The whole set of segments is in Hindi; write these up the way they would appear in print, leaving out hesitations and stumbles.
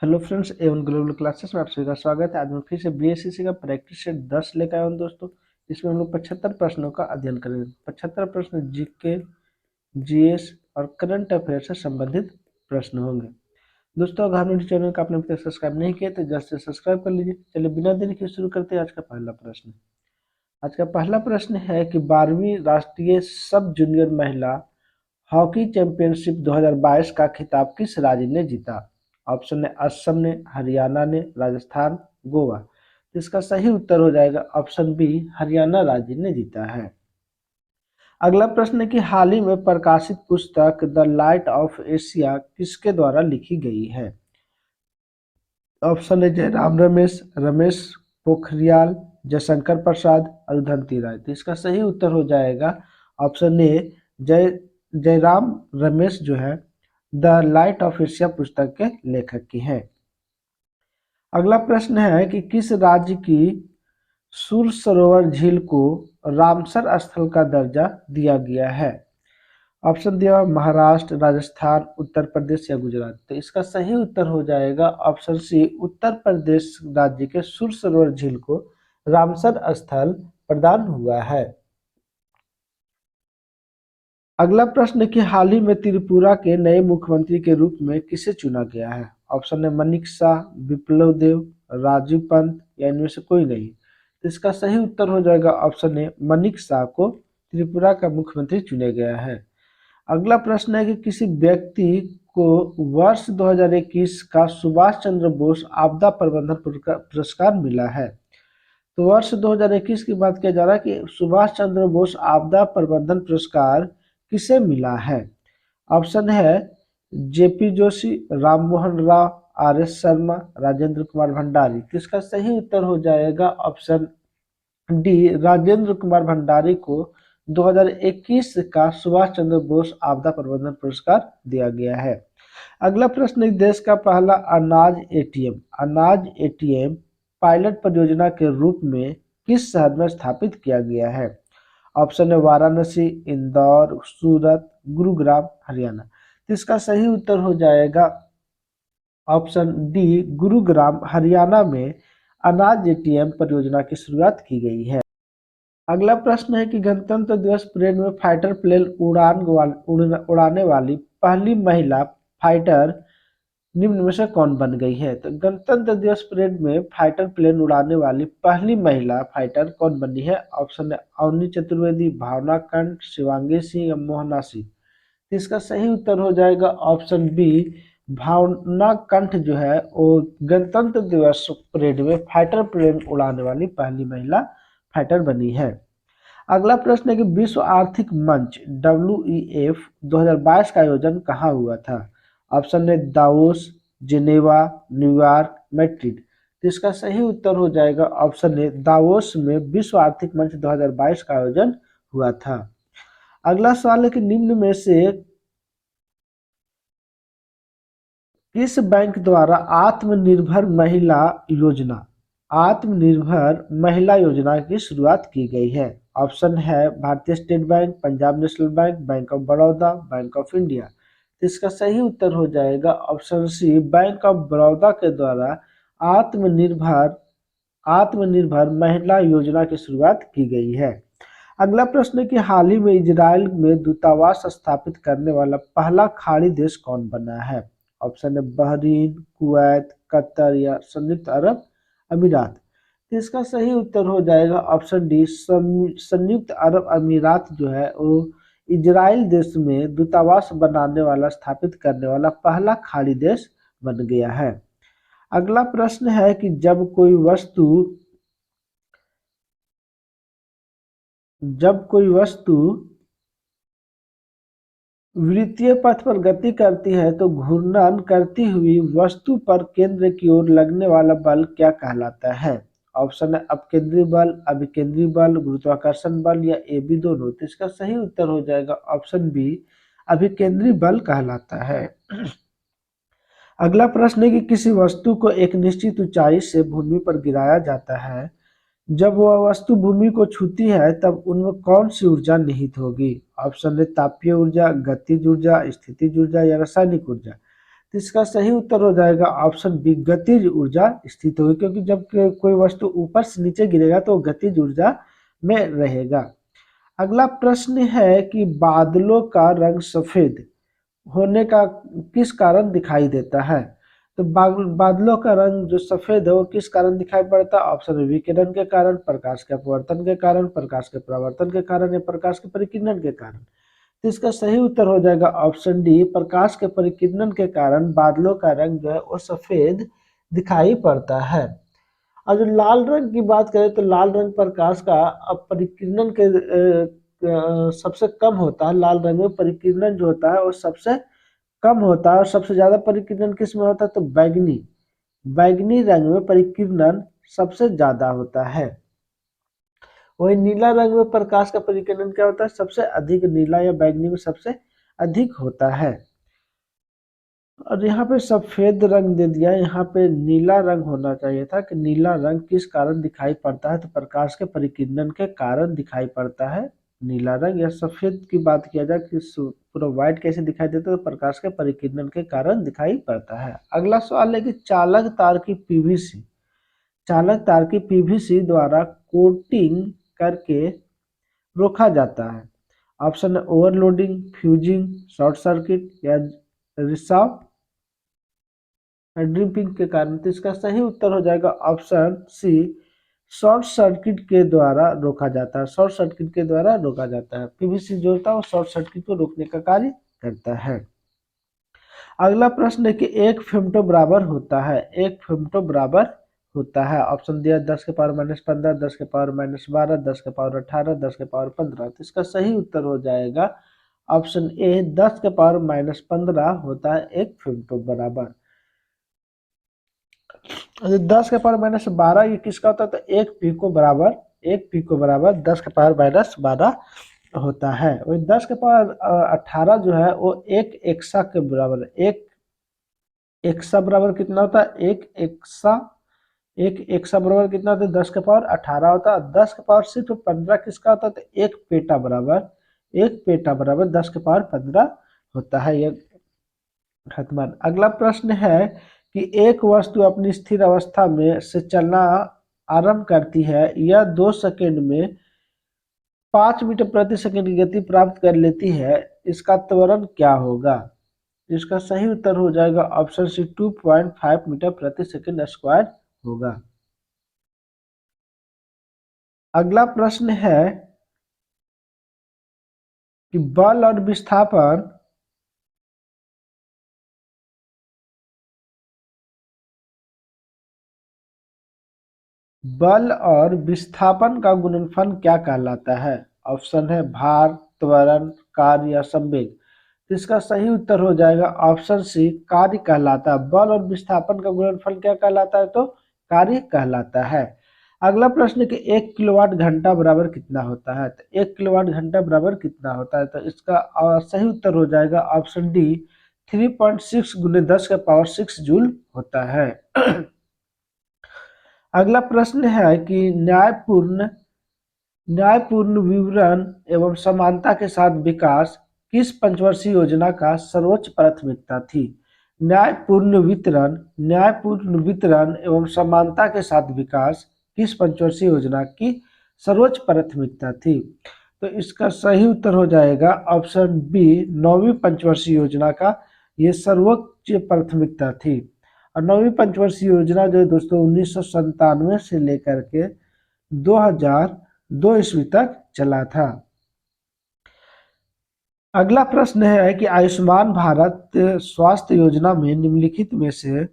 Hello friends, Avan global classes में आप सभी का स्वागत है। आज मैं फिर से बीएससीसी का प्रैक्टिस सेट 10 लेकर आया हूँ दोस्तों। इसमें हम लोग 75 प्रश्नों का अध्ययन करेंगे। 75 प्रश्न जीके, जीएस और करंट अफेयर से संबंधित प्रश्न होंगे। दोस्तों, अगर हमारे चैनल का आपने अभी तक सब्सक्राइब नहीं किया तो जल्द से सब्सक्राइब कर लीजिए। चलिए बिना देरी के शुरू करते हैं आज का पहला प्रश्न। आज का पहला प्रश्न है कि 12वीं राष्ट्रीय सब जूनियर महिला हॉकी चैंपियनशिप 2022 का खिताब किस राज्य ने जीता? ऑप्शन है असम ने, हरियाणा ने, राजस्थान, गोवा। तो इसका सही उत्तर हो जाएगा ऑप्शन बी, हरियाणा राज्य ने जीता है। अगला प्रश्न है कि हाल ही में प्रकाशित पुस्तक द लाइट ऑफ एशिया किसके द्वारा लिखी गई है? ऑप्शन है जयराम रमेश, रमेश पोखरियाल, जयशंकर प्रसाद, अरुंधति राय। तो इसका सही उत्तर हो जाएगा ऑप्शन ए, जय जयराम रमेश जो है द लाइट ऑफ एशिया पुस्तक के लेखक की हैं। अगला प्रश्न है कि किस राज्य की सुर सरोवर झील को रामसर स्थल का दर्जा दिया गया है? ऑप्शन दिया महाराष्ट्र, राजस्थान, उत्तर प्रदेश या गुजरात। तो इसका सही उत्तर हो जाएगा ऑप्शन सी, उत्तर प्रदेश राज्य के सुर सरोवर झील को रामसर स्थल प्रदान हुआ है। अगला प्रश्न कि हाल ही में त्रिपुरा के नए मुख्यमंत्री के रूप में किसे चुना गया है? ऑप्शन है मनिक शाह, विप्लव देव, राजीव पंत या इनमें से कोई नहीं। तो इसका सही उत्तर हो जाएगा ऑप्शन है मनिक शाह को त्रिपुरा का मुख्यमंत्री चुना गया है। अगला प्रश्न है कि किसी व्यक्ति को वर्ष 2021 का सुभाष चंद्र बोस आपदा प्रबंधन पुरस्कार मिला है। तो वर्ष 2021 की बात किया जा रहा है कि सुभाष चंद्र बोस आपदा प्रबंधन पुरस्कार किसे मिला है? ऑप्शन है JP Joshi, Ram Mohan Rao, R S Sharma, Rajendra Kumar Bhandari. तो इसका सही उत्तर हो जाएगा ऑप्शन डी, राजेंद्र कुमार भंडारी को 2021 का सुभाष चंद्र बोस आपदा प्रबंधन पुरस्कार दिया गया है। अगला प्रश्न, देश का पहला अनाज एटीएम पायलट परियोजना के रूप में किस शहर में स्थापित किया गया है? ऑप्शन है वाराणसी, इंदौर, सूरत, गुरुग्राम, हरियाणा। तो इसका सही उत्तर हो जाएगा ऑप्शन डी, गुरुग्राम हरियाणा में अनाज एटीएम परियोजना की शुरुआत की गई है। अगला प्रश्न है कि गणतंत्र दिवस परेड में फाइटर प्लेन उड़ाने वाली पहली महिला फाइटर निम्न में से कौन बन गई है? तो गणतंत्र दिवस परेड में फाइटर प्लेन उड़ाने वाली पहली महिला फाइटर कौन बनी है? ऑप्शन है अवनी चतुर्वेदी, भावना कंठ, शिवांगी सिंह या मोहना सिंह। तो इसका सही उत्तर हो जाएगा ऑप्शन बी, भावना कंठ जो है वो गणतंत्र दिवस परेड में फाइटर प्लेन उड़ाने वाली पहली महिला फाइटर बनी है। अगला प्रश्न है कि विश्व आर्थिक मंच WEF 2022 का आयोजन कहाँ हुआ था? ऑप्शन है दावोस, जिनेवा, न्यूयॉर्क, मैड्रिड। तो इसका सही उत्तर हो जाएगा ऑप्शन है दावोस में विश्व आर्थिक मंच 2022 का आयोजन हुआ था। अगला सवाल है कि निम्न में से किस बैंक द्वारा आत्मनिर्भर महिला योजना की शुरुआत की गई है? ऑप्शन है Bharatiya state bank, Punjab national bank, bank of Baroda, bank of India. तो इसका सही उत्तर हो जाएगा option C, bank of Baroda के द्वारा आत्मनिर्भर आत्मनिर्भर महिला योजना की शुरुआत की गई है। अगला प्रश्न है कि हाल ही में इजराइल में दूतावास स्थापित करने वाला पहला खाड़ी देश कौन बना है? ऑप्शन है बहरीन, कुवैत, कतर या संयुक्त अरब अमीरात। तो इसका सही उत्तर हो जाएगा ऑप्शन डी, संयुक्त अरब अमीरात जो है वो इजराइल देश में दूतावास बनाने वाला, स्थापित करने वाला पहला खाड़ी देश बन गया है। अगला प्रश्न है कि जब कोई वस्तु वृत्तीय पथ पर गति करती है तो घूर्णन करती हुई वस्तु पर केंद्र की ओर लगने वाला बल क्या कहलाता है? ऑप्शन है अपकेंद्री बल, अभिकेंद्री बल, गुरुत्वाकर्षण बल या ए बी दोनों। तो इसका सही उत्तर हो जाएगा ऑप्शन बी, अभिकेंद्री बल कहलाता है। अगला प्रश्न है कि किसी वस्तु को एक निश्चित ऊंचाई से भूमि पर गिराया जाता है, जब वह वस्तु भूमि को छूती है तब उनमें कौन सी ऊर्जा निहित होगी? ऑप्शन है तापीय ऊर्जा, गतिज ऊर्जा, स्थितिज ऊर्जा या रासायनिक ऊर्जा। तो इसका सही उत्तर हो जाएगा ऑप्शन बी, गतिज ऊर्जा स्थित होगी, क्योंकि जब कोई वस्तु ऊपर से नीचे गिरेगा तो गतिज ऊर्जा में रहेगा। अगला प्रश्न है कि बादलों का रंग सफेद होने का किस कारण दिखाई देता है। तो बादलों का रंग जो सफेद है वो किस कारण दिखाई पड़ता है। ऑप्शन है विकिरण के कारण, प्रकाश के अपवर्तन के कारण, प्रकाश के परावर्तन के कारण या प्रकाश के परिकिरण के कारण। तो इसका सही उत्तर हो जाएगा ऑप्शन डी, प्रकाश के परिकिरण के कारण बादलों का रंग जो है वो सफेद दिखाई पड़ता है। और जो लाल रंग की बात करें तो लाल रंग प्रकाश का परिकिरण के सबसे कम होता है। लाल रंग में परिकिरण जो होता है वो सबसे कम होता है और सबसे ज्यादा परिकिरण किस में होता है, तो बैगनी बैगनी रंग में परिकिरण सबसे ज्यादा होता है। वही नीला रंग में प्रकाश का परिकिरण क्या होता है, सबसे अधिक नीला या बैगनी में सबसे अधिक होता है। और यहाँ पे सफेद रंग दे दिया, यहाँ पे नीला रंग होना चाहिए था कि नीला रंग किस कारण दिखाई पड़ता है, तो प्रकाश के परिकिरण के कारण दिखाई पड़ता है नीला रंग। या सफेद की बात किया जाए कि पूरा व्हाइट कैसे दिखाई देता है, तो प्रकाश के परिकिरण के कारण दिखाई पड़ता है। अगला सवाल है कि चालक तार की पीवीसी द्वारा कोटिंग करके रोका जाता है। ऑप्शन है ओवरलोडिंग, फ्यूजिंग, शॉर्ट सर्किट या रिसाव ड्रिपिंग के कारण। तो इसका सही उत्तर हो जाएगा ऑप्शन सी, शॉर्ट सर्किट के द्वारा रोका जाता है। शॉर्ट सर्किट के द्वारा रोका जाता है। पीवीसी जो होता है वो शॉर्ट सर्किट को रोकने का कार्य करता है। अगला प्रश्न है कि एक फेम्टो बराबर होता है, एक फेम्टो बराबर होता है। ऑप्शन दिया 10 के पावर -15, 10 के पावर -12, 10 के पावर 18, 10 के पावर 15। तो इसका सही उत्तर हो जाएगा ऑप्शन ए, 10 के पावर -15 होता है एक फेम्टो बराबर। 10 के पावर -12 ये किसका होता है, तो एक पीको बराबर 10 के पावर -12 होता है। वही 10 के पावर 18 जो है वो एक एक्सा के बराबर है। एक एक्सा बराबर कितना होता है, एक एक्सा बराबर कितना होता है, 10 के पावर 18 होता है। 10 के पावर सिर्फ 15 किसका होता है, तो एक पेटा बराबर 10 के पावर 15 होता है। ये खत्म। अगला प्रश्न है कि एक वस्तु अपनी स्थिर अवस्था में से चलना आरंभ करती है, यह 2 सेकंड में 5 मीटर प्रति सेकंड की गति प्राप्त कर लेती है, इसका त्वरण क्या होगा। इसका सही उत्तर हो जाएगा ऑप्शन सी, 2.5 मीटर प्रति सेकंड स्क्वायर होगा। अगला प्रश्न है कि बल और विस्थापन का गुणनफल क्या कहलाता है। ऑप्शन है भार, त्वरण, कार्य या संवेग। तो इसका सही उत्तर हो जाएगा ऑप्शन सी, कार्य कहलाता है। बल और विस्थापन का गुणनफल क्या कहलाता है, तो कार्य कहलाता है। अगला प्रश्न कि 1 किलोवाट घंटा बराबर कितना होता है। तो 1 किलोवाट घंटा बराबर कितना होता है, तो इसका सही उत्तर हो जाएगा ऑप्शन डी, 3.6 गुने 10 के पावर 6 जूल होता है। अगला प्रश्न है कि न्यायपूर्ण विवरण एवं समानता के साथ विकास किस पंचवर्षीय योजना का सर्वोच्च प्राथमिकता थी। न्यायपूर्ण वितरण एवं समानता के साथ विकास किस पंचवर्षीय योजना की सर्वोच्च प्राथमिकता थी। तो इसका सही उत्तर हो जाएगा ऑप्शन बी, 9वीं पंचवर्षीय योजना का ये सर्वोच्च प्राथमिकता थी। और 9वीं पंचवर्षीय योजना जो है दोस्तों 1997 से लेकर के 2002 ईस्वी तक चला था। अगला प्रश्न है कि आयुष्मान भारत स्वास्थ्य योजना में निम्नलिखित में से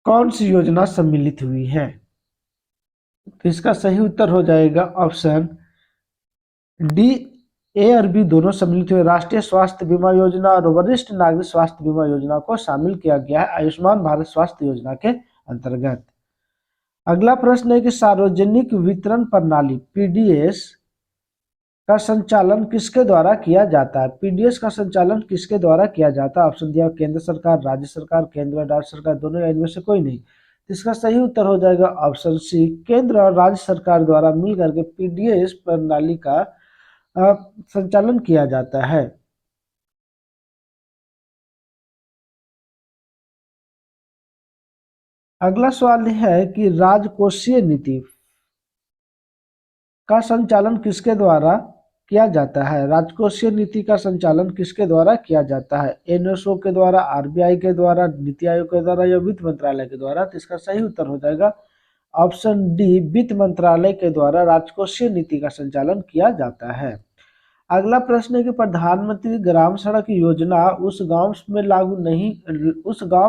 कौन सी योजना सम्मिलित हुई है। तो इसका सही उत्तर हो जाएगा ऑप्शन डी, ए और बी दोनों सम्मिलित हुए। राष्ट्रीय स्वास्थ्य बीमा योजना और वरिष्ठ नागरिक स्वास्थ्य बीमा योजना को शामिल किया गया है आयुष्मान भारत स्वास्थ्य योजना के अंतर्गत। अगला प्रश्न है कि सार्वजनिक वितरण प्रणाली पीडीएस का संचालन किसके द्वारा किया जाता है। पीडीएस का संचालन किसके द्वारा किया जाता है। ऑप्शन दिया केंद्र सरकार, राज्य सरकार, केंद्र और राज्य सरकार दोनों या इनमें से कोई नहीं। इसका सही उत्तर हो जाएगा ऑप्शन सी, केंद्र और राज्य सरकार द्वारा मिलकर के पीडीएस प्रणाली का संचालन किया जाता है। अगला सवाल है कि राजकोषीय नीति का संचालन किसके द्वारा किया जाता है। राजकोषीय नीति का संचालन किसके द्वारा किया जाता है। एनएसओ के द्वारा, आरबीआई के द्वारा, नीति आयोग के द्वारा या वित्त मंत्रालय के द्वारा। तो इसका सही उत्तर हो जाएगा ऑप्शन डी, वित्त मंत्रालय के द्वारा राजकोषीय नीति का संचालन किया जाता है। अगला प्रश्न है कि प्रधानमंत्री ग्राम सड़क योजना उस गांव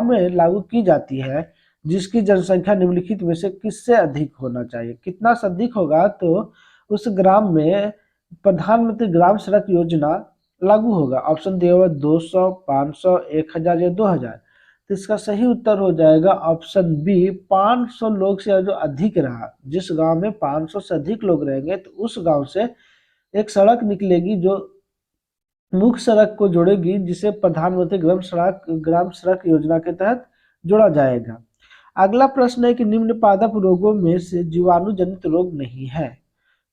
में लागू की जाती है जिसकी जनसंख्या निम्नलिखित में से किससे अधिक होना चाहिए। कितना से अधिक होगा तो उस ग्राम में प्रधानमंत्री ग्राम सड़क योजना लागू होगा। ऑप्शन दिया हुआ 200, 500, 1000 या 2000। तो इसका सही उत्तर हो जाएगा ऑप्शन बी, 500 लोग से जो अधिक रहा। जिस गांव में 500 से अधिक लोग रहेंगे तो उस गांव से एक सड़क निकलेगी जो मुख्य सड़क को जोड़ेगी, जिसे प्रधानमंत्री ग्राम सड़क योजना के तहत जोड़ा जाएगा। अगला प्रश्न है कि निम्न पादप रोगों में से जीवाणु जनित रोग नहीं है।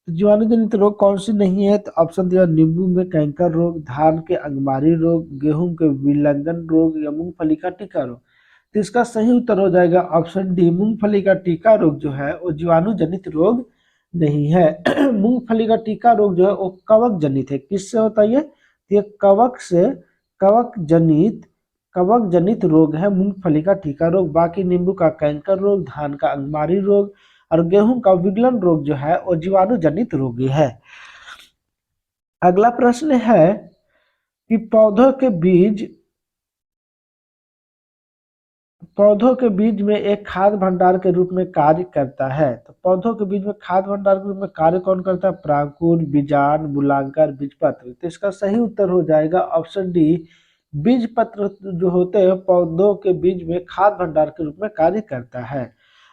तो जीवाणु जनित रोग कौन सी नहीं है। तो ऑप्शन दिया नींबू में कैंकर रोग, धान के अंगमारी रोग, गेहूं के विलंगन रोग या मूंगफली का टीका रोग। तो इसका सही उत्तर हो जाएगा ऑप्शन डी, मूंगफली का टीका रोग जो है वो जीवाणु जनित रोग नहीं है। मूंगफली का टीका रोग जो है वो कवक जनित है। किससे होता है ये कवक जनित रोग है मूंगफली का टीका रोग। बाकी नींबू का कैंकर रोग, धान का अंगमारी रोग और गेहूं का विगलन रोग जो है वो जीवाणु जनित रोग है। अगला प्रश्न है कि पौधों के बीज में एक खाद्य भंडार के रूप में कार्य करता है। तो पौधों के बीज में खाद्य भंडार के रूप में कार्य कौन करता है। प्रांकुर, बीजांड, मूलांकर, बीजपत्र। तो इसका सही उत्तर हो जाएगा ऑप्शन डी, बीजपत्र जो होते हैं पौधों के बीज में खाद्य भंडार के रूप में कार्य करता है।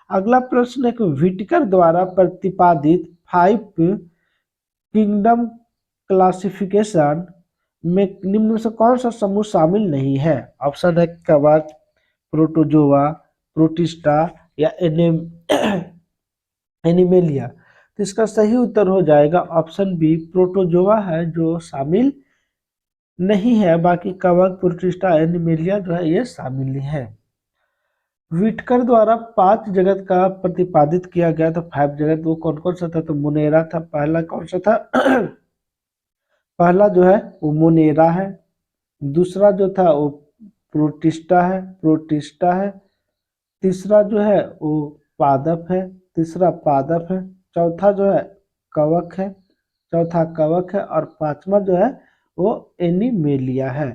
अगला प्रश्न है कि व्हिटेकर द्वारा प्रतिपादित 5 किंगडम क्लासिफिकेशन में निम्न से कौन सा समूह शामिल नहीं है। ऑप्शन है कवक, प्रोटोजोआ, प्रोटिस्टा या एनिमेलिया। तो इसका सही उत्तर हो जाएगा ऑप्शन बी, प्रोटोजोआ है जो शामिल नहीं है। बाकी कवक, प्रोटिस्टा, एनिमेलिया जो है ये शामिल है। व्हिटेकर द्वारा 5 जगत का प्रतिपादित किया गया था। 5 जगत वो कौन कौन सा था। तो मोनेरा था, पहला कौन सा था पहला जो है वो मोनेरा है। दूसरा जो था वो प्रोटिस्टा है। तीसरा जो है वो पादप है। चौथा जो है कवक है। और पांचवा जो है वो एनिमेलिया है।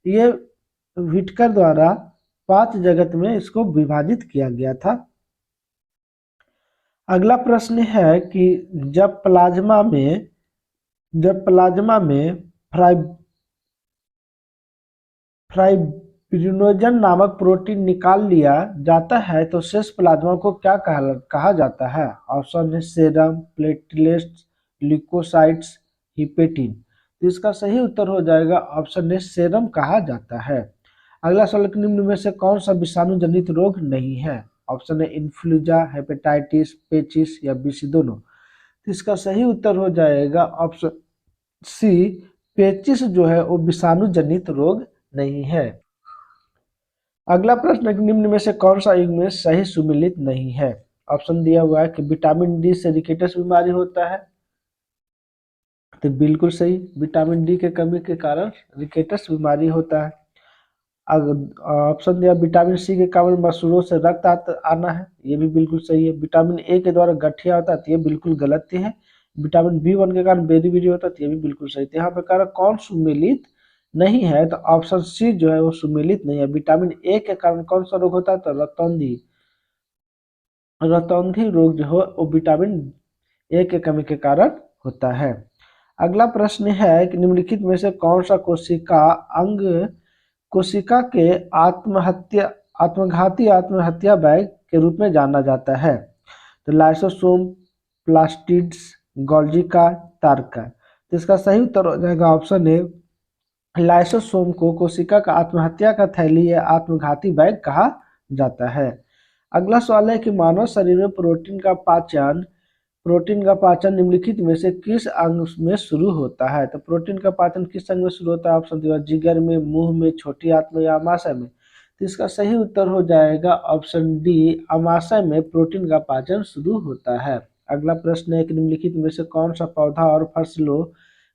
ये व्हिटेकर द्वारा 5 जगत में इसको विभाजित किया गया था। अगला प्रश्न है कि जब प्लाज्मा में फाइब्रिनोजन नामक प्रोटीन निकाल लिया जाता है तो शेष प्लाज्मा को क्या कहा जाता है। ऑप्शन है सेरम, प्लेटलेट्स, ल्यूकोसाइट्स, हिपेटिन। तो इसका सही उत्तर हो जाएगा ऑप्शन है सेरम कहा जाता है। अगला सवाल, निम्न में से कौन सा विषाणु जनित रोग नहीं है। ऑप्शन है इन्फ्लुएंजा, हेपेटाइटिस, पेचिस या बीसी दोनों। तो इसका सही उत्तर हो जाएगा ऑप्शन सी, पेचिस जो है वो विषाणु जनित रोग नहीं है। अगला प्रश्न, निम्न में से कौन सा युग्म सही सुमेलित नहीं है। ऑप्शन दिया हुआ है कि विटामिन डी से रिकेटस बीमारी होता है। तो बिल्कुल सही, विटामिन डी के कमी के कारण रिकेटस बीमारी होता है। ऑप्शन दिया विटामिन सी के कारण मसूड़ों से रक्त आना है। ये भी बिल्कुल सही है। विटामिन ए के द्वारा गठिया होता है। तो ये बिल्कुल गलत है। विटामिन बी1 के कारण बेरी होता है। तो ये भी बिल्कुल सही है। यहाँ पे कारण कौन सुमेलित नहीं है। तो ऑप्शन सी जो है वो सुमेलित नहीं है। विटामिन ए के कारण कौन सा रोग होता है। तो रतौंधी रोग जो है वो विटामिन ए के कमी के कारण होता है। अगला प्रश्न है कि निम्नलिखित में से कौन सा कोशिका के आत्मघाती आत्महत्या बैग के रूप में जाना जाता है। तो लाइसोसोम, प्लास्टिड्स, गोल्गी का, तारका। तो इसका सही उत्तर हो जाएगा ऑप्शन ए, लाइसोसोम को कोशिका का आत्महत्या का थैली या आत्मघाती बैग कहा जाता है। अगला सवाल है कि मानव शरीर में प्रोटीन का पाचन निम्नलिखित में से किस अंग में शुरू होता है। तो प्रोटीन का पाचन किस अंग में शुरू होता है। ऑप्शन दिया जिगर में, मुंह में, छोटी आंत में या आमाशय में। तो तो इसका सही उत्तर हो जाएगा ऑप्शन डी, अमाशय में प्रोटीन का पाचन शुरू होता है। अगला प्रश्न है कि निम्नलिखित में से कौन सा पौधा और फसलों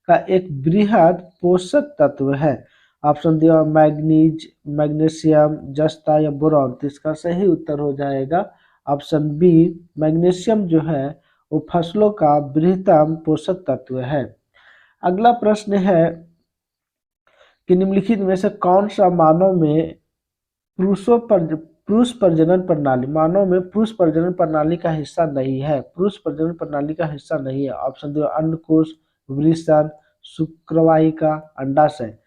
का एक बृहद पोषक तत्व है। ऑप्शन दिया मैग्नीज, मैग्नीशियम, जस्ता या बोरॉन। तो इसका सही उत्तर हो जाएगा ऑप्शन बी, मैग्नीशियम जो है वो फसलों का बृहत्तम पोषक तत्व है। अगला प्रश्न है कि निम्नलिखित में से कौन सा पुरुष प्रजनन प्रणाली मानव में पुरुष प्रजनन प्रणाली का हिस्सा नहीं है। पुरुष प्रजनन प्रणाली का हिस्सा नहीं है। ऑप्शन दो अंडकोश, वृषण, शुक्रवाहिका, अंडाशय।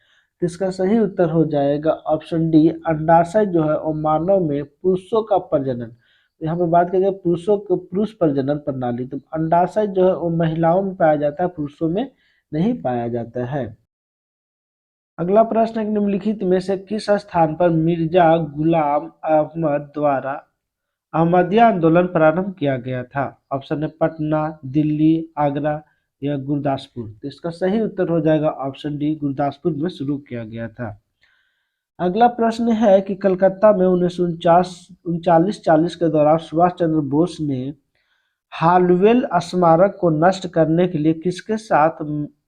तो इसका सही उत्तर हो जाएगा ऑप्शन डी, अंडाशय जो है वो मानव में पुरुषों का प्रजनन, यहाँ पे बात करेंगे पुरुषों को पुरुष प्रजनन प्रणाली, तो अंडाशय जो है वो महिलाओं में पाया जाता है, पुरुषों में नहीं पाया जाता है। अगला प्रश्न है कि निम्नलिखित में से किस स्थान पर मिर्जा गुलाम अहमद द्वारा अहमदिया आंदोलन प्रारंभ किया गया था। ऑप्शन है पटना, दिल्ली, आगरा या गुरदासपुर। तो इसका सही उत्तर हो जाएगा ऑप्शन डी, गुरदासपुर में शुरू किया गया था। अगला प्रश्न है कि कलकत्ता में 1939-40 के दौरान सुभाष चंद्र बोस ने हालवेल स्मारक को नष्ट करने के लिए किसके साथ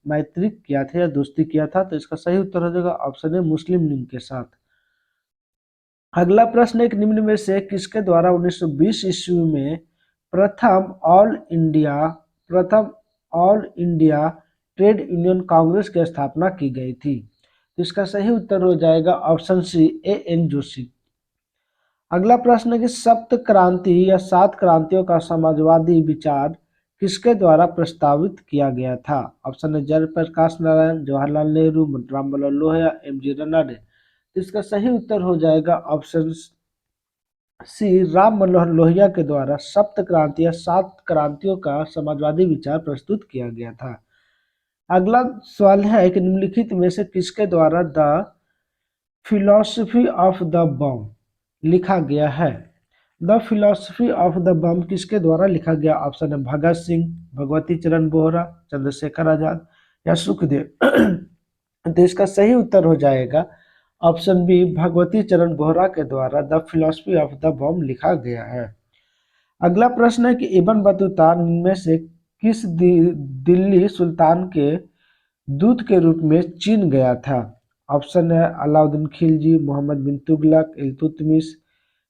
मैत्री किया था या दोस्ती किया था। तो इसका सही उत्तर हो जाएगा ऑप्शन है मुस्लिम लीग के साथ। अगला प्रश्न एक निम्न में से किसके द्वारा 1920 ईस्वी में प्रथम all India trade union Congress की स्थापना की गई थी। तो इसका सही उत्तर हो जाएगा ऑप्शन सी, एन जोशी। अगला प्रश्न है कि सप्त क्रांति या 7 क्रांतियों का समाजवादी विचार किसके द्वारा प्रस्तावित किया गया था। ऑप्शन है जयप्रकाश नारायण, जवाहरलाल नेहरू, राममनोहर लोहिया, एम.जी. रनौड़े। इसका सही उत्तर हो जाएगा ऑप्शन सी, राम मनोहर लोहिया के द्वारा सप्त क्रांति या 7 क्रांतियों का समाजवादी विचार प्रस्तुत किया गया था। अगला सवाल है कि निम्नलिखित में से किसके द्वारा द फिलॉसफी ऑफ द बम लिखा गया है। द फिलॉसफी ऑफ द बम किसके द्वारा लिखा गया। ऑप्शन है भगत सिंह, भगवती चरण बोहरा, चंद्रशेखर आजाद या सुखदेव। तो इसका सही उत्तर हो जाएगा ऑप्शन बी, भगवती चरण बोहरा के द्वारा द फिलॉसफी ऑफ द बम लिखा गया है। अगला प्रश्न है कि इब्न बतूता में से किस दिल्ली सुल्तान के दूत के रूप में चीन गया था। ऑप्शन है अलाउद्दीन खिलजी, मोहम्मद बिन तुगलक, इल्तुतमिश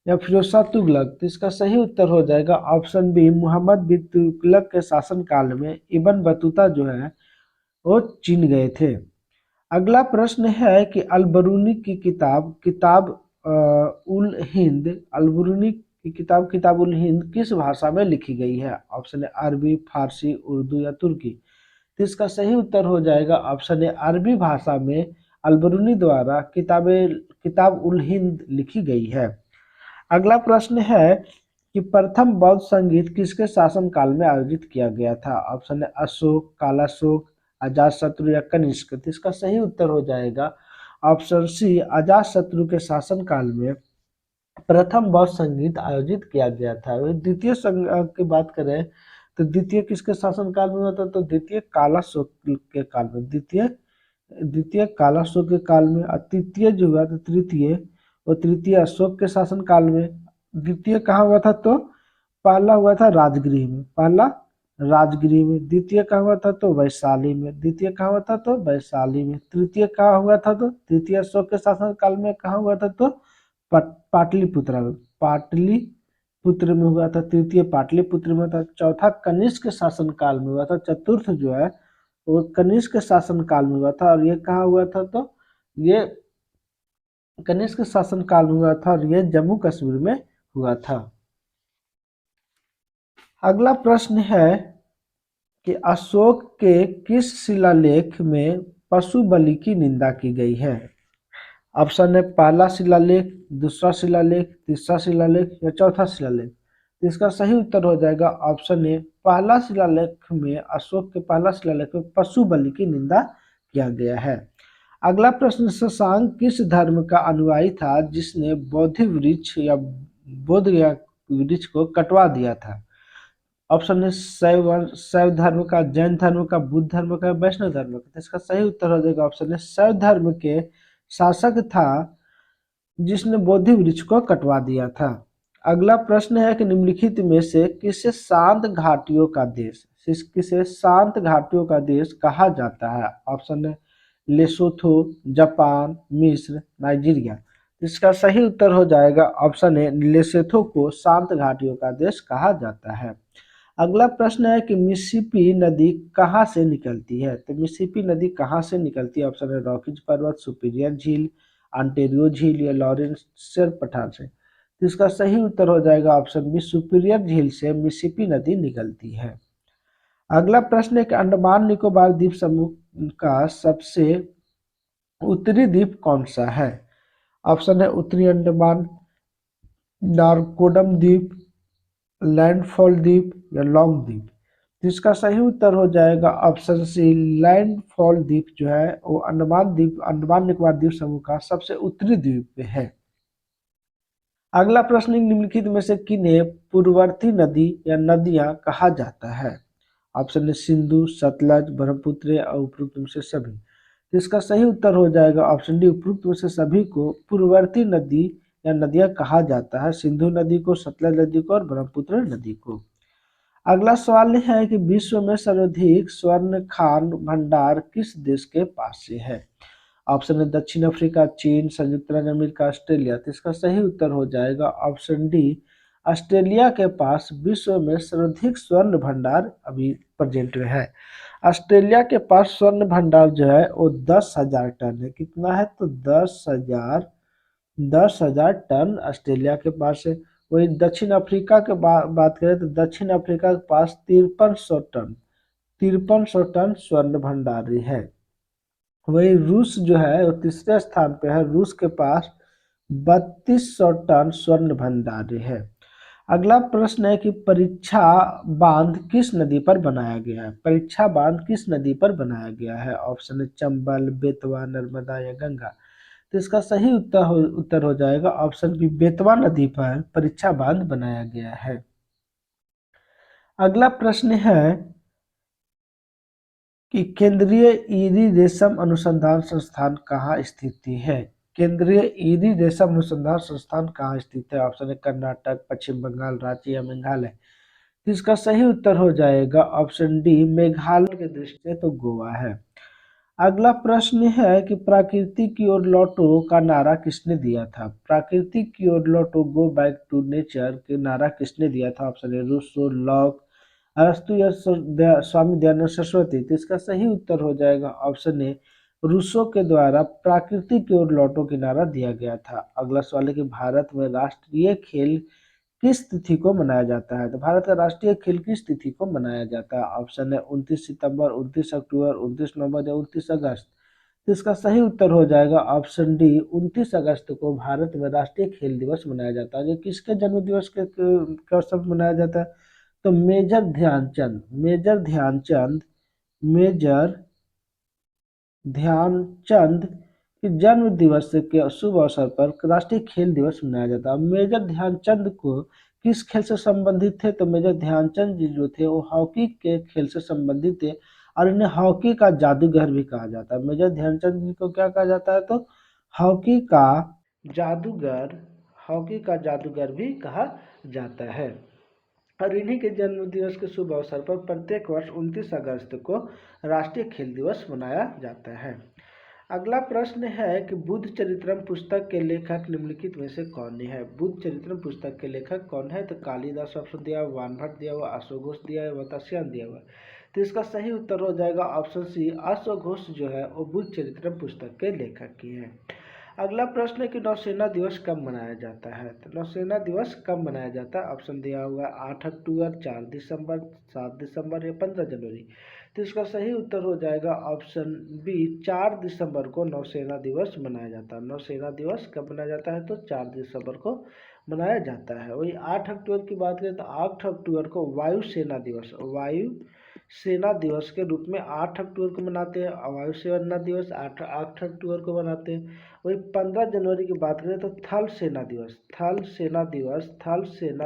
या फिरोज शाह तुगलक। तो इसका सही उत्तर हो जाएगा ऑप्शन बी, मोहम्मद बिन तुगलक के शासनकाल में इब्न बतूता जो है वो चीन गए थे। अगला प्रश्न है कि अलबरूनी की किताब उल हिंद, अलबरूनी की किताब उल हिंद किस भाषा में लिखी गई है। ऑप्शन है अरबी, फारसी, उर्दू या तुर्की। तो इसका सही उत्तर हो जाएगा ऑप्शन है अरबी भाषा में अलबरूनी द्वारा किताब उल हिंद लिखी गई है। अगला प्रश्न है कि प्रथम बौद्ध संगीत किसके शासनकाल में आयोजित किया गया था। ऑप्शन है अशोक, कालाशोक, अजातशत्रु या कनिष्क। तो इसका सही उत्तर हो जाएगा ऑप्शन सी, अजातशत्रु के शासनकाल में प्रथम बौद्ध संगीत आयोजित किया गया था। द्वितीय की बात करें तो द्वितीय किसके शासनकाल में हुआ था, तो द्वितीय कालाशोक के काल में, द्वितीय कालाशोक के काल में। और तृतीय जो हुआ था तृतीय अशोक के शासनकाल में। द्वितीय कहाँ हुआ था, तो पहला हुआ था राजगृह में, द्वितीय कहाँ हुआ था, तो वैशाली में, तृतीय कहाँ हुआ था, तो तृतीय अशोक के शासनकाल में कहाँ हुआ था, तो पाटलिपुत्र में हुआ था, तृतीय पाटलिपुत्र में था। चौथा कनिष्क शासनकाल में हुआ था, चतुर्थ जो है वो कनिष्क शासनकाल में हुआ था। और ये कहाँ हुआ था, तो ये कनिष्क शासनकाल में हुआ था और ये जम्मू कश्मीर में हुआ था। अगला प्रश्न है कि अशोक के किस शिलालेख में पशु बलि की निंदा की गई है। ऑप्शन है पहला शिलालेख, दूसरा शिलालेख, तीसरा शिलालेख या चौथा शिलालेख। इसका सही उत्तर हो जाएगा ऑप्शन ए, पहला शिलालेख में, अशोक के पहला शिलालेख में पशु बलि की निंदा किया गया है। अगला प्रश्न, शशांक किस धर्म का अनुयायी था जिसने बोध वृक्ष को कटवा दिया था। ऑप्शन है शैव धर्म का, जैन धर्म का, बुद्ध धर्म का, वैष्णव धर्म का। इसका सही उत्तर हो जाएगा ऑप्शन है शैव धर्म के शासक था जिसने बोधि वृक्ष को कटवा दिया था। अगला प्रश्न है कि निम्नलिखित में से किसे शांत घाटियों का देश किसे शांत घाटियों का देश कहा जाता है? ऑप्शन है लेसोथो, जापान, मिस्र, नाइजीरिया। इसका सही उत्तर हो जाएगा ऑप्शन है लेसोथो को शांत घाटियों का देश कहा जाता है। अगला प्रश्न है कि मिसिसिपी नदी कहाँ से निकलती है? तो मिसिसिपी नदी कहाँ से निकलती है? ऑप्शन है रॉकीज पर्वत, सुपीरियर झील, ऑन्टेरियो झील या लॉरेंस पठार से। तो इसका सही उत्तर हो जाएगा ऑप्शन बी, सुपीरियर झील से मिसिसिपी नदी निकलती है। अगला प्रश्न है कि अंडमान निकोबार द्वीप समूह का सबसे उत्तरी द्वीप कौन सा है? ऑप्शन है उत्तरी अंडमान, नारकोडम द्वीप, लैंडफॉल द्वीप या लॉन्ग द्वीप। तो इसका सही उत्तर हो जाएगा ऑप्शन सी, लैंडफॉल द्वीप जो है वो अंडमान निकोबार द्वीप समूह का सबसे उत्तरी द्वीप है। अगला प्रश्न निम्नलिखित में से किन्हें पूर्ववर्ती नदी या नदियां कहा जाता है? ऑप्शन है सिंधु, सतलज, ब्रह्मपुत्र और उपरोक्त में से सभी। तो इसका सही उत्तर हो जाएगा ऑप्शन डी, उपरोक्त में से सभी को पूर्ववर्ती नदी या नदियां कहा जाता है, सिंधु नदी को, सतलज नदी को और ब्रह्मपुत्र नदी को। अगला सवाल है कि विश्व में सर्वाधिक स्वर्ण खान भंडार किस देश के पास से है? ऑप्शन है दक्षिण अफ्रीका, चीन, संयुक्त राज्य अमेरिका, ऑस्ट्रेलिया। तो इसका सही उत्तर हो जाएगा ऑप्शन डी, ऑस्ट्रेलिया के पास विश्व में सर्वाधिक स्वर्ण भंडार अभी प्रेजेंट में है। ऑस्ट्रेलिया के पास स्वर्ण भंडार जो है वो 10,000 टन है। कितना है? तो 10,000 टन ऑस्ट्रेलिया के पास है। वही दक्षिण अफ्रीका के बात करें तो दक्षिण अफ्रीका के पास 5300 टन स्वर्ण भंडार है। वही रूस जो है वो तीसरे स्थान पे है, रूस के पास 3200 टन स्वर्ण भंडार है। अगला प्रश्न है कि परीक्षा बांध किस नदी पर बनाया गया है? परीक्षा बांध किस नदी पर बनाया गया है? ऑप्शन है चंबल, बेतवा, नर्मदा या गंगा। तो इसका सही उत्तर हो जाएगा ऑप्शन बी, बेतवा नदी पर परीक्षा बांध बनाया गया है। अगला प्रश्न है कि केंद्रीय ईरी रेशम अनुसंधान संस्थान कहाँ स्थित है? केंद्रीय ईरी रेशम अनुसंधान संस्थान कहाँ स्थित है? ऑप्शन है कर्नाटक, पश्चिम बंगाल, रांची या मेघालय। तो इसका सही उत्तर हो जाएगा ऑप्शन डी, मेघालय के दृष्टि से तो गोवा है। अगला प्रश्न है कि प्रकृति की ओर लौटो का नारा किसने दिया था? प्रकृति की ओर लौटो, गो बैक टू नेचर के नारा किसने दिया था? ऑप्शन है रूसो, लॉक, अरस्तु या स्वामी दयानंद सरस्वती। तो इसका सही उत्तर हो जाएगा ऑप्शन ए, रूसो के द्वारा प्रकृति की ओर लौटो के नारा दिया गया था। अगला सवाल है कि भारत में राष्ट्रीय खेल किस तिथि को मनाया जाता है? तो भारत का राष्ट्रीय खेल किस तिथि को मनाया जाता है? ऑप्शन है 29 सितंबर, 29 अक्टूबर, 29 नवंबर या 29 अगस्त। तो इसका सही उत्तर हो जाएगा ऑप्शन डी, 29 अगस्त को भारत में राष्ट्रीय खेल दिवस मनाया जाता है। ये किसके जन्म दिवस के अवसर पर मनाया जाता है? तो मेजर ध्यानचंद के जन्म दिवस के शुभ अवसर पर राष्ट्रीय खेल दिवस मनाया जाता है। मेजर ध्यानचंद को किस खेल से संबंधित थे? तो मेजर ध्यानचंद जी जो थे वो हॉकी के खेल से संबंधित थे और इन्हें हॉकी का जादूगर भी कहा जाता है। मेजर ध्यानचंद जी को क्या कहा जाता है? तो हॉकी का जादूगर हॉकी का जादूगर भी कहा जाता है। और इन्हीं के जन्म दिवस के शुभ अवसर पर प्रत्येक वर्ष 29 अगस्त को राष्ट्रीय खेल दिवस मनाया जाता है। अगला प्रश्न है कि बुद्ध चरित्रम पुस्तक के लेखक निम्नलिखित में से कौन है? बुद्ध चरित्रम पुस्तक के लेखक कौन है? तो कालिदास ऑप्शन दिया हुआ, वानभट्ट दिया हुआ, अश्वघोष दिया हुआ, तात्यायन दिया हुआ। तो इसका सही उत्तर हो जाएगा ऑप्शन सी, अश्वघोष जो है वो बुद्ध चरित्रम पुस्तक के लेखक की है। अगला प्रश्न है कि नौसेना दिवस कब मनाया जाता है? तो नौसेना दिवस कब मनाया जाता है? ऑप्शन दिया हुआ है 8 अक्टूबर, 4 दिसंबर, 7 दिसंबर या 15 जनवरी। तो इसका सही उत्तर हो जाएगा ऑप्शन बी, 4 दिसंबर को नौसेना दिवस मनाया जाता है। नौसेना दिवस कब मनाया जाता है? तो 4 दिसंबर को मनाया जाता है। वही 8 अक्टूबर की बात करें तो 8 अक्टूबर को वायु सेना दिवस के रूप में 8 अक्टूबर को मनाते हैं। वायु सेना दिवस 8 अक्टूबर को मनाते हैं। वही 15 जनवरी की बात करें तो थल सेना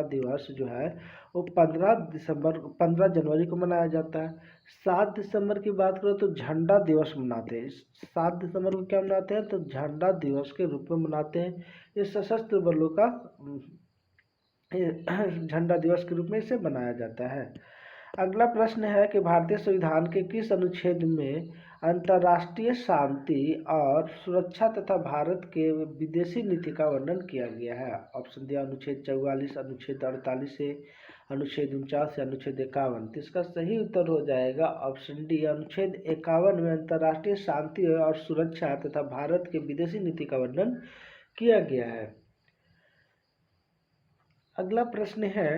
दिवस जो है वो 15 जनवरी को मनाया जाता है। 7 दिसंबर की बात करें तो झंडा दिवस मनाते हैं। 7 दिसंबर को क्या मनाते हैं तो झंडा दिवस के रूप में मनाते हैं। ये सशस्त्र बलों का झंडा दिवस के रूप में इसे मनाया जाता है। अगला प्रश्न है कि भारतीय संविधान के किस अनुच्छेद में अंतर्राष्ट्रीय शांति और सुरक्षा तथा भारत के विदेशी नीति का वर्णन किया गया है। ऑप्शन दिया अनुच्छेद 44, अनुच्छेद 48 से, अनुच्छेद 49 या अनुच्छेद 51। तो इसका सही उत्तर हो जाएगा ऑप्शन डी, अनुच्छेद 51 में अंतर्राष्ट्रीय शांति और सुरक्षा तथा भारत के विदेशी नीति का वर्णन किया गया है। अगला प्रश्न है,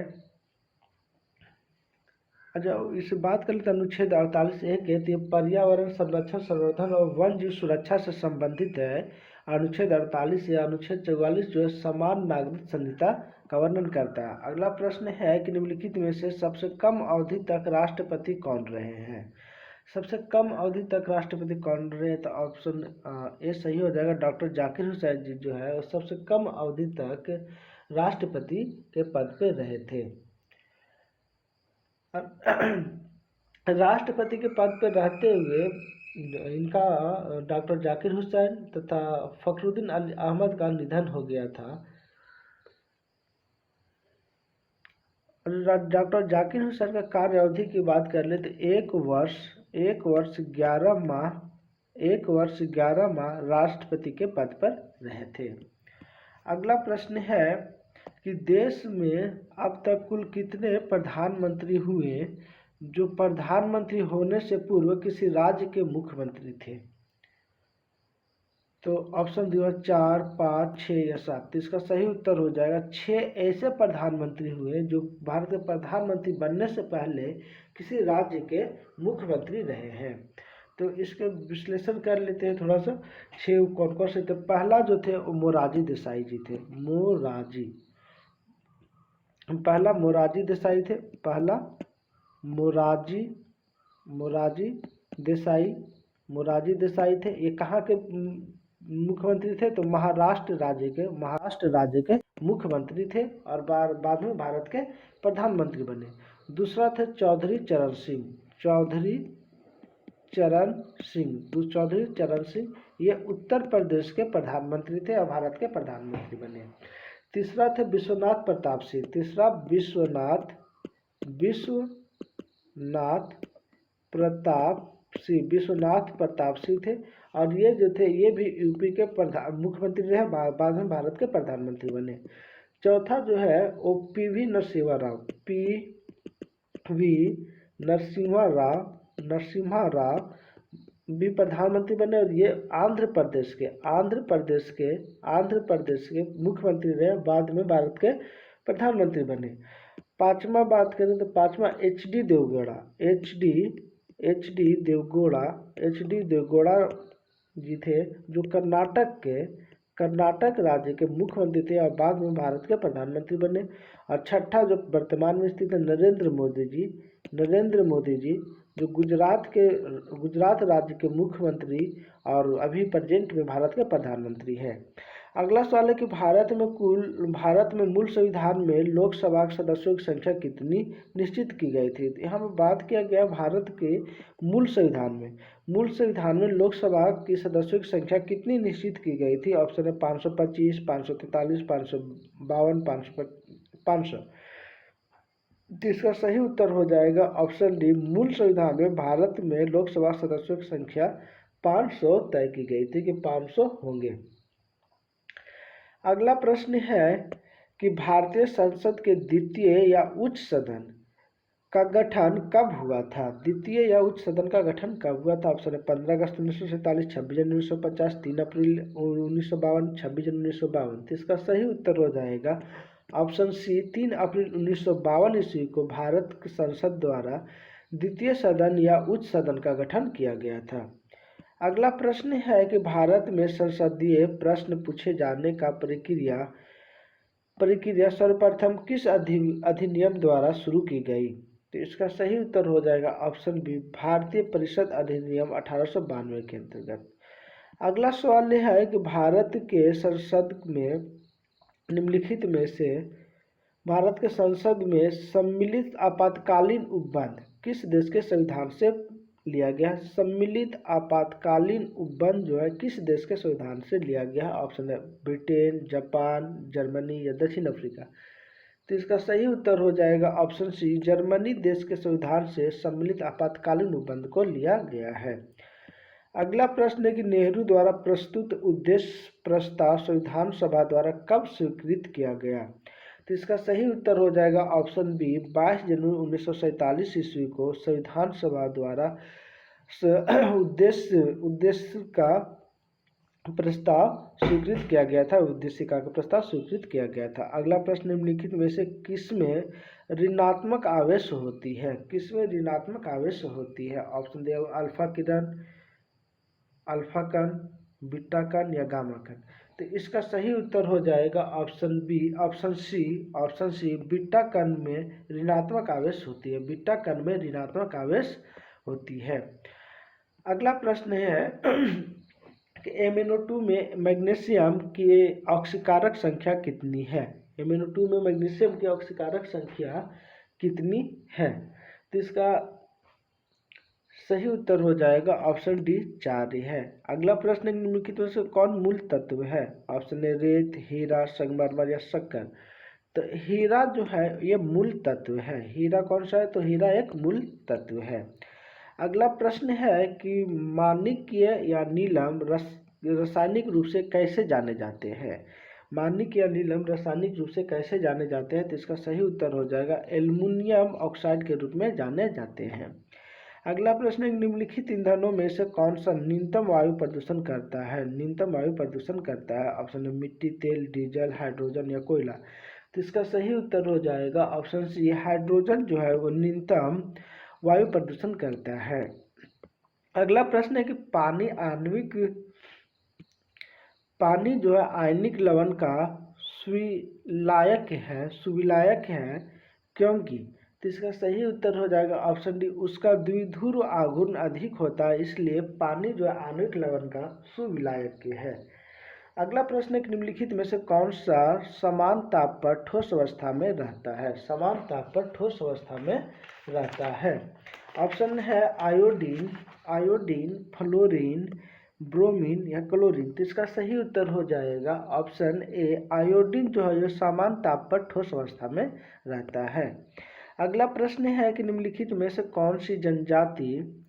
अच्छा इस बात कर लेते अनुच्छेद 48 एक है, तो ये पर्यावरण संरक्षण संवर्धन और वन जीव सुरक्षा से संबंधित है। अनुच्छेद 48 या अनुच्छेद 44 जो है समान नागरिक संहिता का वर्णन करता है। अगला प्रश्न है कि निम्नलिखित में से सबसे कम अवधि तक राष्ट्रपति कौन रहे हैं। सबसे कम अवधि तक राष्ट्रपति कौन रहे, तो ऑप्शन ए सही हो जाएगा। डॉक्टर जाकिर हुसैन जी जो है वो सबसे कम अवधि तक राष्ट्रपति के पद पे रहे थे। राष्ट्रपति के पद पर रहते हुए इनका डॉक्टर जाकिर हुसैन तथा फखरुद्दीन अहमद का निधन हो गया था। डॉक्टर जाकिर हुसैन का कार्य अवधि की बात कर ले तो 1 वर्ष 11 माह राष्ट्रपति के पद पर रहे थे। अगला प्रश्न है कि देश में अब तक कुल कितने प्रधानमंत्री हुए जो प्रधानमंत्री होने से पूर्व किसी राज्य के मुख्यमंत्री थे। तो ऑप्शन दिया 4, 5, 6 या 7। तो इसका सही उत्तर हो जाएगा 6 ऐसे प्रधानमंत्री हुए जो भारत के प्रधानमंत्री बनने से पहले किसी राज्य के मुख्यमंत्री रहे हैं। तो इसके विश्लेषण कर लेते हैं थोड़ा सा। 6 कौन कौन से थे। पहला जो थे वो मोरारजी देसाई जी थे। पहला मोरारजी देसाई थे। पहला मोरारजी देसाई थे। ये कहाँ के मुख्यमंत्री थे तो महाराष्ट्र राज्य के मुख्यमंत्री थे और बाद में भारत के प्रधानमंत्री बने। दूसरा थे चौधरी चरण सिंह। ये उत्तर प्रदेश के प्रधानमंत्री थे और भारत के प्रधानमंत्री बने। तीसरा थे विश्वनाथ प्रताप सिंह थे और ये जो थे ये भी यूपी के मुख्यमंत्री रहे, बाद में भारत के प्रधानमंत्री बने। चौथा जो है वो पीवी नरसिम्हा राव भी प्रधानमंत्री बने और ये आंध्र प्रदेश के मुख्यमंत्री रहे, बाद में भारत के प्रधानमंत्री बने। पांचवा बात करें तो पांचवा एच डी देवगौड़ा जी थे जो कर्नाटक राज्य के मुख्यमंत्री थे और बाद में भारत के प्रधानमंत्री बने। और छठा जो वर्तमान में स्थित है नरेंद्र मोदी जी जो गुजरात राज्य के मुख्यमंत्री और अभी प्रेजेंट में भारत के प्रधानमंत्री हैं। अगला सवाल है कि भारत में मूल संविधान में लोकसभा के सदस्यों की संख्या कितनी निश्चित की गई थी। यहाँ पर बात किया गया भारत के मूल संविधान में लोकसभा की सदस्यों की संख्या कितनी निश्चित की गई थी। ऑप्शन है 525, 543, 552, 500। इसका सही उत्तर हो जाएगा ऑप्शन डी। मूल संविधान में भारत में लोकसभा सदस्यों की संख्या 500 तय की गई थी कि 500 होंगे। अगला प्रश्न है कि भारतीय संसद के द्वितीय या उच्च सदन का गठन कब हुआ था। द्वितीय या उच्च सदन का गठन कब हुआ था। ऑप्शन है 15 अगस्त 1947, 26 जनवरी 1950, 3 अप्रैल 1952, 26 जनवरी 1952। तो इसका सही उत्तर हो जाएगा ऑप्शन सी, 3 अप्रैल 1952 ईस्वी को भारत की संसद द्वारा द्वितीय सदन या उच्च सदन का गठन किया गया था। अगला प्रश्न है कि भारत में संसदीय प्रश्न पूछे जाने का प्रक्रिया सर्वप्रथम किस अधिनियम द्वारा शुरू की गई। तो इसका सही उत्तर हो जाएगा ऑप्शन बी, भारतीय परिषद अधिनियम 1892 के अंतर्गत। अगला सवाल यह है कि भारत के संसद में सम्मिलित आपातकालीन उपबंध किस देश के संविधान से लिया गया है? सम्मिलित आपातकालीन उपबंध जो है किस देश के संविधान से लिया गया है? ऑप्शन है ब्रिटेन, जापान, जर्मनी या दक्षिण अफ्रीका। तो इसका सही उत्तर हो जाएगा ऑप्शन सी, जर्मनी देश के संविधान से सम्मिलित आपातकालीन उपबंध को लिया गया है। अगला प्रश्न है कि नेहरू द्वारा प्रस्तुत उद्देश्य प्रस्ताव संविधान सभा द्वारा कब स्वीकृत किया गया? तो इसका सही उत्तर हो जाएगा ऑप्शन बी, 22 जनवरी 1947 ईस्वी को संविधान सभा द्वारा उद्देश्य का प्रस्ताव स्वीकृत किया गया था। उद्देशिका का प्रस्ताव स्वीकृत किया गया था। अगला प्रश्न निम्नलिखित में से किसमें ऋणात्मक आवेश होती है? किसमें ऋणात्मक आवेश होती है? ऑप्शन दे, अल्फा किरण, अल्फा कण, बीटा कण या गामा कण। तो इसका सही उत्तर हो जाएगा option B, option C beta कण में ऋणात्मक आवेश होती है। बीटा कण में ऋणात्मक आवेश होती है। अगला प्रश्न है कि MnO2 में मैग्नीशियम की ऑक्सीकारक संख्या कितनी है? MnO2 में मैग्नीशियम की ऑक्सीकारक संख्या कितनी है? तो इसका सही उत्तर हो जाएगा ऑप्शन डी, 4 है। अगला प्रश्न निम्नलिखित में से कौन मूल तत्व है? ऑप्शन ए रेत, हीरा, संगमरमर या शक्कर। तो हीरा जो है ये मूल तत्व है। हीरा कौन सा है? तो हीरा एक मूल तत्व है। अगला प्रश्न है कि माणिक्य या नीलम रासायनिक रूप से कैसे जाने जाते हैं? माणिक्य या नीलम रासायनिक रूप से कैसे जाने जाते हैं? तो इसका सही उत्तर हो जाएगा एल्युमिनियम ऑक्साइड के रूप में जाने जाते हैं। अगला प्रश्न, निम्नलिखित ईंधनों में से कौन सा न्यूनतम वायु प्रदूषण करता है? न्यूनतम वायु प्रदूषण करता है। ऑप्शन है मिट्टी, तेल, डीजल, हाइड्रोजन या कोयला। तो इसका सही उत्तर हो जाएगा ऑप्शन सी, हाइड्रोजन जो है वो न्यूनतम वायु प्रदूषण करता है। अगला प्रश्न है कि पानी जो है आयनिक लवण का सुविलायक है क्योंकि? तो इसका सही उत्तर हो जाएगा ऑप्शन डी, उसका द्विध्रुव आघूर्ण अधिक होता है, इसलिए पानी जो है आण्विक लवण का सुविलायक है। अगला प्रश्न है कि निम्नलिखित में से कौन सा समान ताप पर ठोस अवस्था में रहता है? समान ताप पर ठोस अवस्था में रहता है। ऑप्शन है आयोडीन, फ्लोरीन, ब्रोमीन या क्लोरीन। तो इसका सही उत्तर हो जाएगा ऑप्शन ए, आयोडीन जो है ये समान ताप पर ठोस अवस्था में रहता है। अगला प्रश्न है कि निम्नलिखित में से कौन सी जनजाति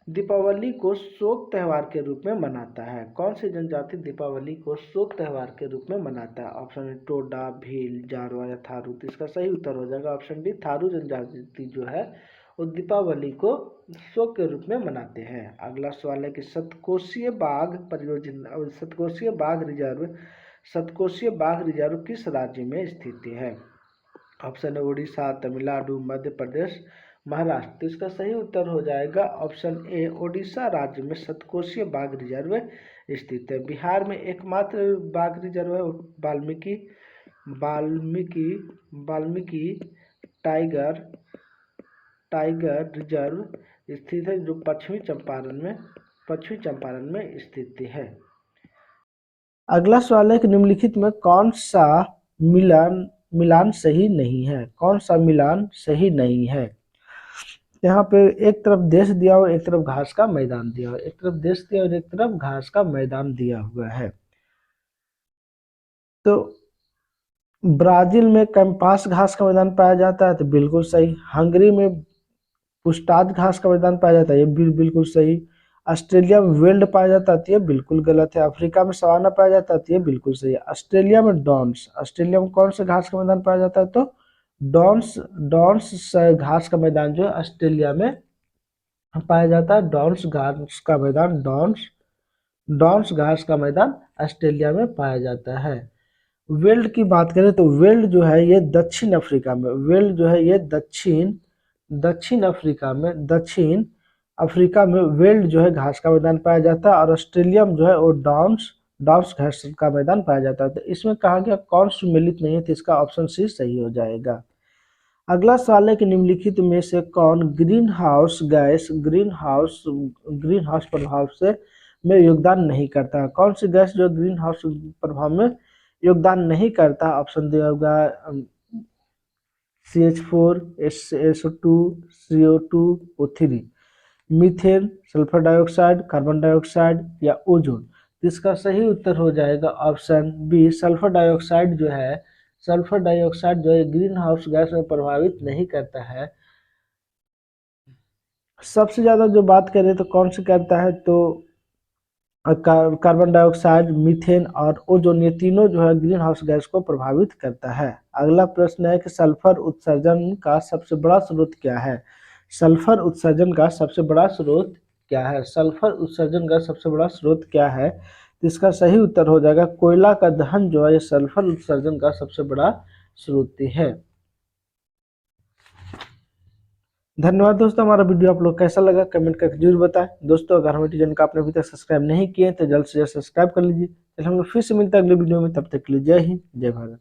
दीपावली को शोक त्योहार के रूप में मनाता है? कौन सी जनजाति दीपावली को शोक त्योहार के रूप में मनाता है? ऑप्शन है टोडा, भील, जारवा या थारू। तो इसका सही उत्तर हो जाएगा ऑप्शन डी, थारू जनजाति जो है वो दीपावली को शोक के रूप में मनाते हैं। अगला सवाल है कि सतकोशीय बाघ रिजर्व किस राज्य में स्थित है? ऑप्शन है उड़ीसा, तमिलनाडु, मध्य प्रदेश, महाराष्ट्र। तो इसका सही उत्तर हो जाएगा ऑप्शन ए, ओडिशा राज्य में सतकोशीय बाघ रिजर्व स्थित है। बिहार में एकमात्र बाघ रिजर्व है वाल्मीकि टाइगर रिजर्व स्थित है, जो पश्चिमी चंपारण में स्थित है। अगला सवाल है कि निम्नलिखित में कौन सा मिलान सही नहीं है? कौन सा मिलान सही नहीं है? यहाँ पे एक तरफ देश दिया हुआ, एक तरफ घास का मैदान दिया हुआ, एक तरफ देश दिया और एक तरफ घास का मैदान दिया हुआ है। तो ब्राजील में कैंपास घास का मैदान पाया जाता है, तो बिल्कुल सही। हंगरी में पुस्ताद घास का मैदान पाया जाता है, ये बिल्कुल सही। ऑस्ट्रेलिया में वेल्ड पाया जाता है, तो ये बिल्कुल गलत है। अफ्रीका में सवाना पाया जाता है, तो ये बिल्कुल सही है। ऑस्ट्रेलिया में कौन से घास का मैदान पाया जाता है? तो डॉन्स घास का मैदान जो है ऑस्ट्रेलिया में पाया जाता है। डॉन्स घास का मैदान ऑस्ट्रेलिया में पाया जाता है। वेल्ड की बात करें तो वेल्ड जो है ये दक्षिण अफ्रीका में वेल्ड जो है घास का मैदान पाया जाता है, और ऑस्ट्रेलिया में जो है वो डॉन्स घास का मैदान पाया जाता है। तो इसमें कहा गया कौन सुमेलित नहीं है, तो इसका ऑप्शन सी सही हो जाएगा। अगला सवाल है कि निम्नलिखित में से कौन ग्रीन हाउस प्रभाव से में योगदान नहीं करता। कौन सी गैस जो ग्रीन हाउस प्रभाव में योगदान नहीं करता। ऑप्शन दिया होगा CH4, SO2, CO2, O3, methane, sulphur dioxide, carbon dioxide या ओजोन। इसका सही उत्तर हो जाएगा ऑप्शन बी, सल्फर डाइऑक्साइड जो है। सल्फर डाइऑक्साइड जो है ग्रीन हाउस गैस में प्रभावित नहीं करता है। सबसे ज्यादा जो बात करें तो कौन सी करता है, तो कार्बन डाइऑक्साइड, मीथेन और ओजोन, ये तीनों जो है ग्रीन हाउस गैस को प्रभावित करता है। अगला प्रश्न है कि सल्फर उत्सर्जन का सबसे बड़ा स्रोत क्या है। सल्फर उत्सर्जन का सबसे बड़ा स्रोत क्या है। सल्फर उत्सर्जन का सबसे बड़ा स्रोत क्या है, तो इसका सही उत्तर हो जाएगा कोयला का दहन जो है, ये सल्फर उत्सर्जन का सबसे बड़ा स्रोत है। धन्यवाद दोस्तों, हमारा वीडियो आप लोग कैसा लगा कमेंट करके जरूर बताएं। दोस्तों अगर हमारे चैनल को आपने अभी तक सब्सक्राइब नहीं किए तो जल्द से जल्द सब्सक्राइब कर लीजिए। चलिए हम लोग फिर से मिलते हैं अगले वीडियो में, तब तक के लिए जय हिंद जय भारत।